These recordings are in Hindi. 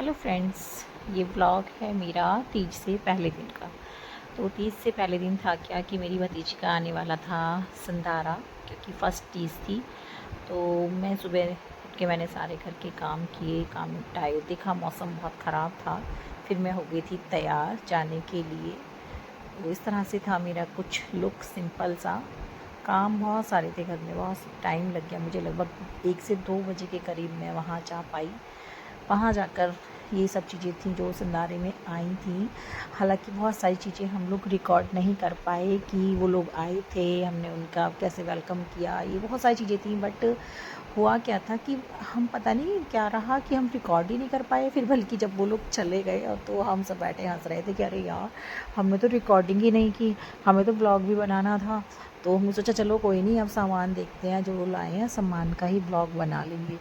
हेलो फ्रेंड्स, ये व्लॉग है मेरा तीज से पहले दिन का। तो तीज से पहले दिन था क्या कि मेरी भतीजी का आने वाला था संधारा, क्योंकि फ़र्स्ट तीज थी। तो मैं सुबह उठ के मैंने सारे घर के काम किए, काम निपटाए। देखा मौसम बहुत ख़राब था, फिर मैं हो गई थी तैयार जाने के लिए। तो इस तरह से था मेरा कुछ लुक सिंपल सा। काम बहुत सारे थे घर में, बहुत टाइम लग गया मुझे। लगभग 1 से 2 बजे के करीब मैं वहाँ जा पाई। वहाँ जाकर ये सब चीज़ें थी जो संधारे में आई थी। हालांकि बहुत सारी चीज़ें हम लोग रिकॉर्ड नहीं कर पाए कि वो लोग आए थे, हमने उनका कैसे वेलकम किया, ये बहुत सारी चीज़ें थी। बट हुआ क्या था कि हम पता नहीं क्या रहा कि हम रिकॉर्ड ही नहीं कर पाए। फिर बल्कि जब वो लोग चले गए और तो हम सब बैठे हंस रहे थे कि अरे यार, हमने तो रिकॉर्डिंग ही नहीं की, हमें तो ब्लॉग भी बनाना था। तो हमने सोचा चलो कोई नहीं, अब सामान देखते हैं, जो लाए हैं सामान का ही ब्लॉग बना लेंगे।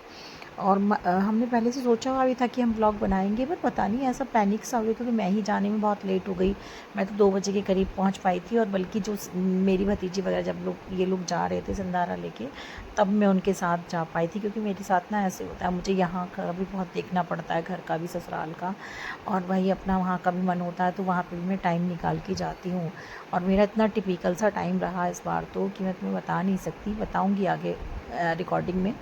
और हमने पहले से सोचा हुआ भी था कि हम ब्लॉग बनाएंगे, पर पता नहीं ऐसा पैनिक सा हो गया क्योंकि मैं ही जाने में बहुत लेट हो गई। मैं तो 2 बजे के करीब पहुंच पाई थी, और बल्कि जो मेरी भतीजी वगैरह जब ये लोग जा रहे थे संधारा लेके, तब मैं उनके साथ जा पाई थी। क्योंकि मेरे साथ ना ऐसे होता है, मुझे यहाँ का भी बहुत देखना पड़ता है, घर का भी, ससुराल का, और वही अपना वहाँ का भी मन होता है, तो वहाँ पर भी मैं टाइम निकाल के जाती हूँ। और मेरा इतना टिपिकल सा टाइम रहा इस बार तो कि मैं तुम्हें बता नहीं सकती, बताऊँगी आगे रिकॉर्डिंग में।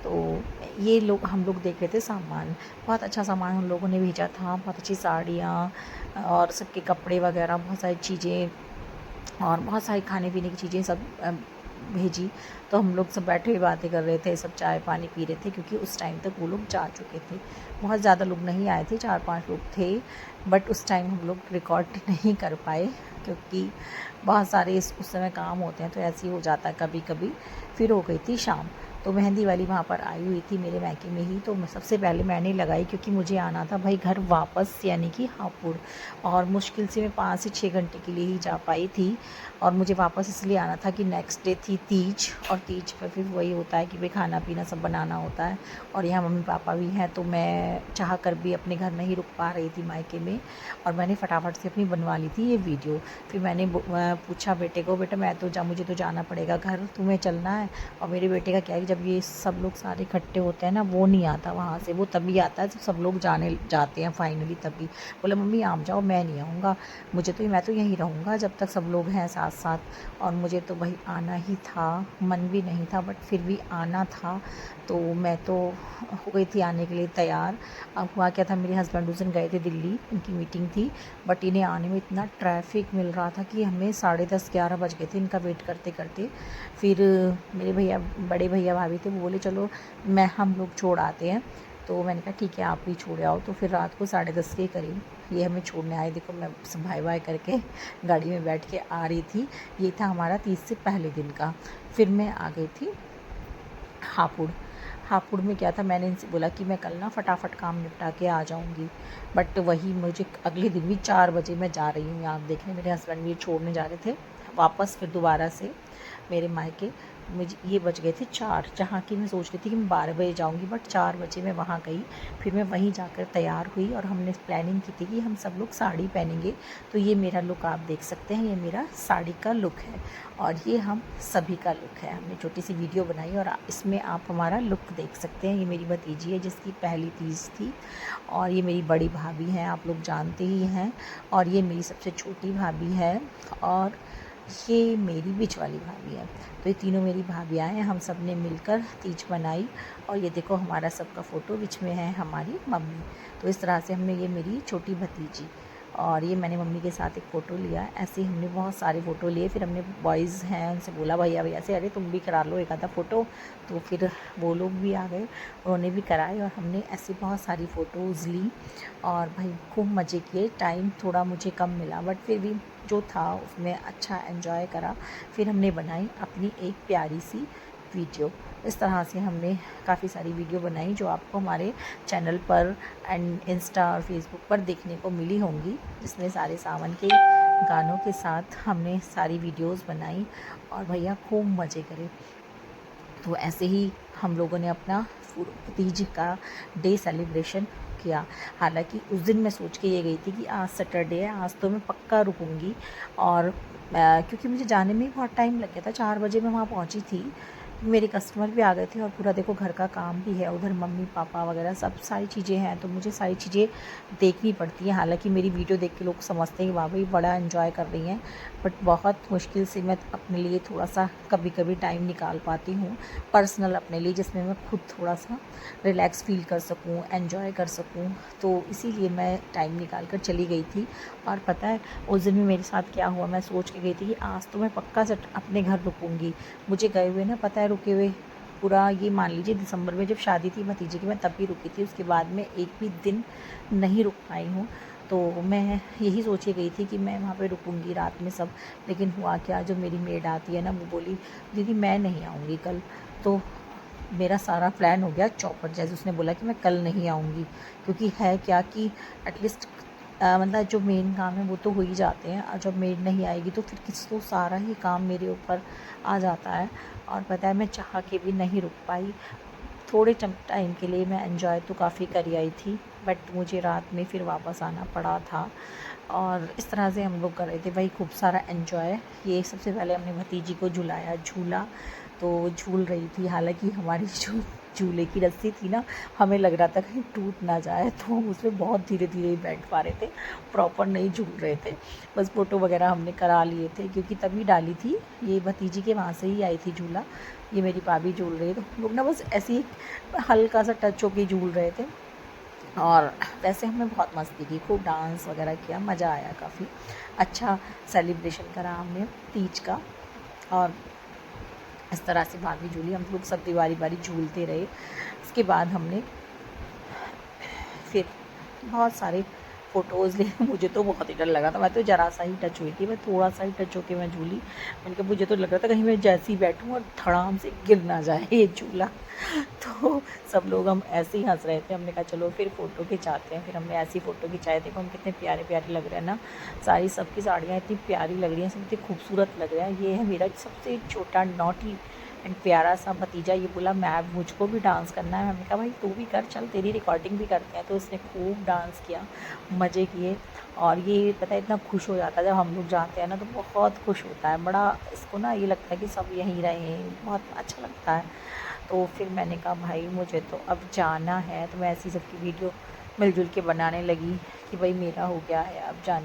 तो ये लोग हम लोग देख रहे थे सामान, बहुत अच्छा सामान उन लोगों ने भेजा था, बहुत अच्छी साड़ियाँ और सबके कपड़े वगैरह, बहुत सारी चीज़ें और बहुत सारी खाने पीने की चीज़ें सब भेजी। तो हम लोग सब बैठे हुए बातें कर रहे थे, सब चाय पानी पी रहे थे, क्योंकि उस टाइम तक वो लोग जा चुके थे। बहुत ज़्यादा लोग नहीं आए थे, 4-5 लोग थे। बट उस टाइम हम लोग रिकॉर्ड नहीं कर पाए क्योंकि बहुत सारे उस समय काम होते हैं, तो ऐसे ही हो जाता है कभी कभी। फिर हो गई थी शाम, तो मेहंदी वाली वहाँ पर आई हुई थी मेरे मायके में ही। तो सबसे पहले मैंने लगाई, क्योंकि मुझे आना था भाई घर वापस, यानी कि हापुड़। और मुश्किल से मैं 5 से 6 घंटे के लिए ही जा पाई थी। और मुझे वापस इसलिए आना था कि नेक्स्ट डे थी तीज, और तीज पर फिर वही होता है कि भाई खाना पीना सब बनाना होता है। और यहाँ मम्मी पापा भी हैं, तो मैं चाह कर भी अपने घर नहीं रुक पा रही थी मायके में। और मैंने फटाफट से अपनी बनवा ली थी ये वीडियो। फिर मैंने पूछा बेटे को, बेटा मुझे तो जाना पड़ेगा घर, तुम्हें चलना है? और मेरे बेटे का क्या है कि जब ये सब लोग सारे इकट्ठे होते हैं ना, वो नहीं आता वहाँ से, वो तभी आता है जब सब लोग जाते हैं फाइनली, तभी। बोला मम्मी आप जाओ, मैं नहीं आऊँगा, मैं तो यहीं रहूँगा जब तक सब लोग हैं साथ साथ। और मुझे तो भाई आना ही था, मन भी नहीं था बट फिर भी आना था। तो मैं तो हो गई थी आने के लिए तैयार। अब हुआ क्या था, मेरे हस्बैंड उस दिन गए थे दिल्ली, उनकी मीटिंग थी। बट इन्हें आने में इतना ट्रैफिक मिल रहा था कि हमें 10:30-11 बज गए थे इनका वेट करते करते। फिर मेरे भैया, बड़े भैया भाभी थे, वो बोले चलो हम लोग छोड़ आते हैं। तो मैंने कहा ठीक है आप भी छोड़ आओ। तो फिर रात को 10:30 के करीब ये हमें छोड़ने आए। देखो मैं सब भाई भाई करके गाड़ी में बैठ के आ रही थी। ये था हमारा 30 से पहले दिन का। फिर मैं आ गई थी हापुड़। हापुड़ में क्या था, मैंने इनसे बोला कि मैं कल ना फटाफट काम निपटा के आ जाऊंगी। बट वही मुझे अगले दिन भी 4 बजे मैं जा रही हूँ, आप देखने मेरे हस्बैंड भी छोड़ने जा रहे थे वापस फिर दोबारा से मेरे मायके। मुझे ये बज गए थे 4, जहाँ की मैं सोच रही थी कि मैं 12 बजे जाऊँगी, बट 4 बजे मैं वहाँ गई। फिर मैं वहीं जाकर तैयार हुई और हमने प्लानिंग की थी कि हम सब लोग साड़ी पहनेंगे। तो ये मेरा लुक आप देख सकते हैं, ये मेरा साड़ी का लुक है और ये हम सभी का लुक है। हमने छोटी सी वीडियो बनाई और इसमें आप हमारा लुक देख सकते हैं। ये मेरी भतीजी है जिसकी पहली तीज थी, और ये मेरी बड़ी भाभी हैं, आप लोग जानते ही हैं। और ये मेरी सबसे छोटी भाभी है, और ये मेरी बीच वाली भाभी है। तो ये तीनों मेरी भाभियाँ हैं, हम सब ने मिलकर तीज मनाई। और ये देखो हमारा सबका फ़ोटो, बीच में है हमारी मम्मी। तो इस तरह से हमने, ये मेरी छोटी भतीजी, और ये मैंने मम्मी के साथ एक फ़ोटो लिया। ऐसे ही हमने बहुत सारे फ़ोटो लिए। फिर हमने बॉयज़ हैं उनसे बोला भैया भैया से, अरे तुम भी करा लो एक आधा फ़ोटो। तो फिर वो लोग भी आ गए, उन्होंने भी कराए, और हमने ऐसी बहुत सारी फ़ोटोज़ ली और भाई खूब मज़े किए। टाइम थोड़ा मुझे कम मिला बट फिर भी जो था उसमें अच्छा एंजॉय करा। फिर हमने बनाई अपनी एक प्यारी सी वीडियो। इस तरह से हमने काफ़ी सारी वीडियो बनाई जो आपको हमारे चैनल पर एंड इंस्टा और फेसबुक पर देखने को मिली होंगी, जिसमें सारे सावन के गानों के साथ हमने सारी वीडियोस बनाई और भैया खूब मज़े करे। तो ऐसे ही हम लोगों ने अपना तीज का डे सेलिब्रेशन किया। हालांकि उस दिन मैं सोच के ये गई थी कि आज सैटरडे है, आज तो मैं पक्का रुकूंगी। और क्योंकि मुझे जाने में ही बहुत टाइम लग गया था, 4 बजे मैं वहाँ पहुँची थी। मेरे कस्टमर भी आ गए थे और पूरा देखो घर का काम भी है, उधर मम्मी पापा वगैरह सब सारी चीज़ें हैं, तो मुझे सारी चीज़ें देखनी पड़ती हैं। हालांकि मेरी वीडियो देख के लोग समझते हैं कि वाह भाई बड़ा एंजॉय कर रही हैं, बट बहुत मुश्किल से मैं अपने लिए थोड़ा सा कभी कभी टाइम निकाल पाती हूँ पर्सनल अपने लिए, जिसमें मैं खुद थोड़ा सा रिलैक्स फील कर सकूँ, एंजॉय कर सकूँ। तो इसीलिए मैं टाइम निकाल कर चली गई थी। और पता है उस दिन भी मेरे साथ क्या हुआ, मैं सोच के गई थी कि आज तो मैं पक्का से अपने घर रुकूँगी। मुझे गए हुए ना पता है रुके हुए पूरा ये मान लीजिए दिसंबर में जब शादी थी भतीजे की, मैं तब भी रुकी थी, उसके बाद में एक भी दिन नहीं रुक पाई हूँ। तो मैं यही सोच के गई थी कि मैं वहाँ पे रुकूँगी रात में सब, लेकिन हुआ क्या, जो मेरी मेड आती है ना वो बोली दीदी मैं नहीं आऊँगी कल। तो मेरा सारा प्लान हो गया चौपट, जैसे उसने बोला कि मैं कल नहीं आऊँगी, क्योंकि है क्या कि एटलीस्ट मतलब जो मेन काम है वो तो हो ही जाते हैं, और जब मेड नहीं आएगी तो फिर किस तो सारा ही काम मेरे ऊपर आ जाता है। और पता है मैं चाह के भी नहीं रुक पाई। थोड़े टाइम के लिए मैं एंजॉय तो काफ़ी कर आई थी, बट मुझे रात में फिर वापस आना पड़ा था। और इस तरह से हम लोग कर रहे थे भाई खूब सारा एंजॉय। ये सबसे पहले हमने भतीजी को झुलाया, झूला तो झूल रही थी, हालांकि हमारी जो झूले की रस्सी थी ना, हमें लग रहा था कहीं टूट ना जाए, तो हम उसमें बहुत धीरे धीरे ही बैठ पा रहे थे, प्रॉपर नहीं झूल रहे थे। बस फ़ोटो वगैरह हमने करा लिए थे, क्योंकि तभी डाली थी ये भतीजी के वहाँ से ही आई थी झूला। ये मेरी भाभी झूल रही है, तो हम लोग ना बस ऐसे ही हल्का सा टच होके झूल रहे थे। और वैसे हमने बहुत मस्ती की, खूब डांस वगैरह किया, मज़ा आया, काफ़ी अच्छा सेलिब्रेशन करा हमने तीज का। और इस तरह से भाभी झूली, हम लोग सब बारी बारी झूलते रहे। उसके बाद हमने फिर बहुत सारे फ़ोटोज़ लिए। मुझे तो बहुत ही डर लगा था, मैं तो ज़रा सा ही टच हुई थी, मैं थोड़ा सा ही टच होके मैं झूली। मैंने कहा मुझे तो लग रहा था कहीं मैं जैसे ही बैठूँ और धड़ाम से गिर ना जाए ये झूला। तो सब लोग हम ऐसे ही हंस रहे थे, हमने कहा चलो फिर फ़ोटो खिंचाते हैं। फिर हमने ऐसी फ़ोटो खिंचाए, देखो हम कितने प्यारे प्यारे लग रहे हैं ना, सारी सबकी साड़ियाँ इतनी प्यारी लग रही हैं, सब इतनी खूबसूरत लग रहा है। ये है मेरा सबसे छोटा नॉटी एंड प्यारा सा भतीजा, ये बोला मैं मुझको भी डांस करना है। हमने कहा भाई तू भी कर, चल तेरी रिकॉर्डिंग भी करते हैं। तो उसने खूब डांस किया, मज़े किए। और ये पता है इतना खुश हो जाता है जब हम लोग जाते हैं ना, तो बहुत खुश होता है, बड़ा इसको ना ये लगता है कि सब यहीं रहे, बहुत अच्छा लगता है। तो फिर मैंने कहा भाई मुझे तो अब जाना है, तो मैं ऐसी सबकी वीडियो मिलजुल के बनाने लगी कि भाई मेरा हो गया है अब जाने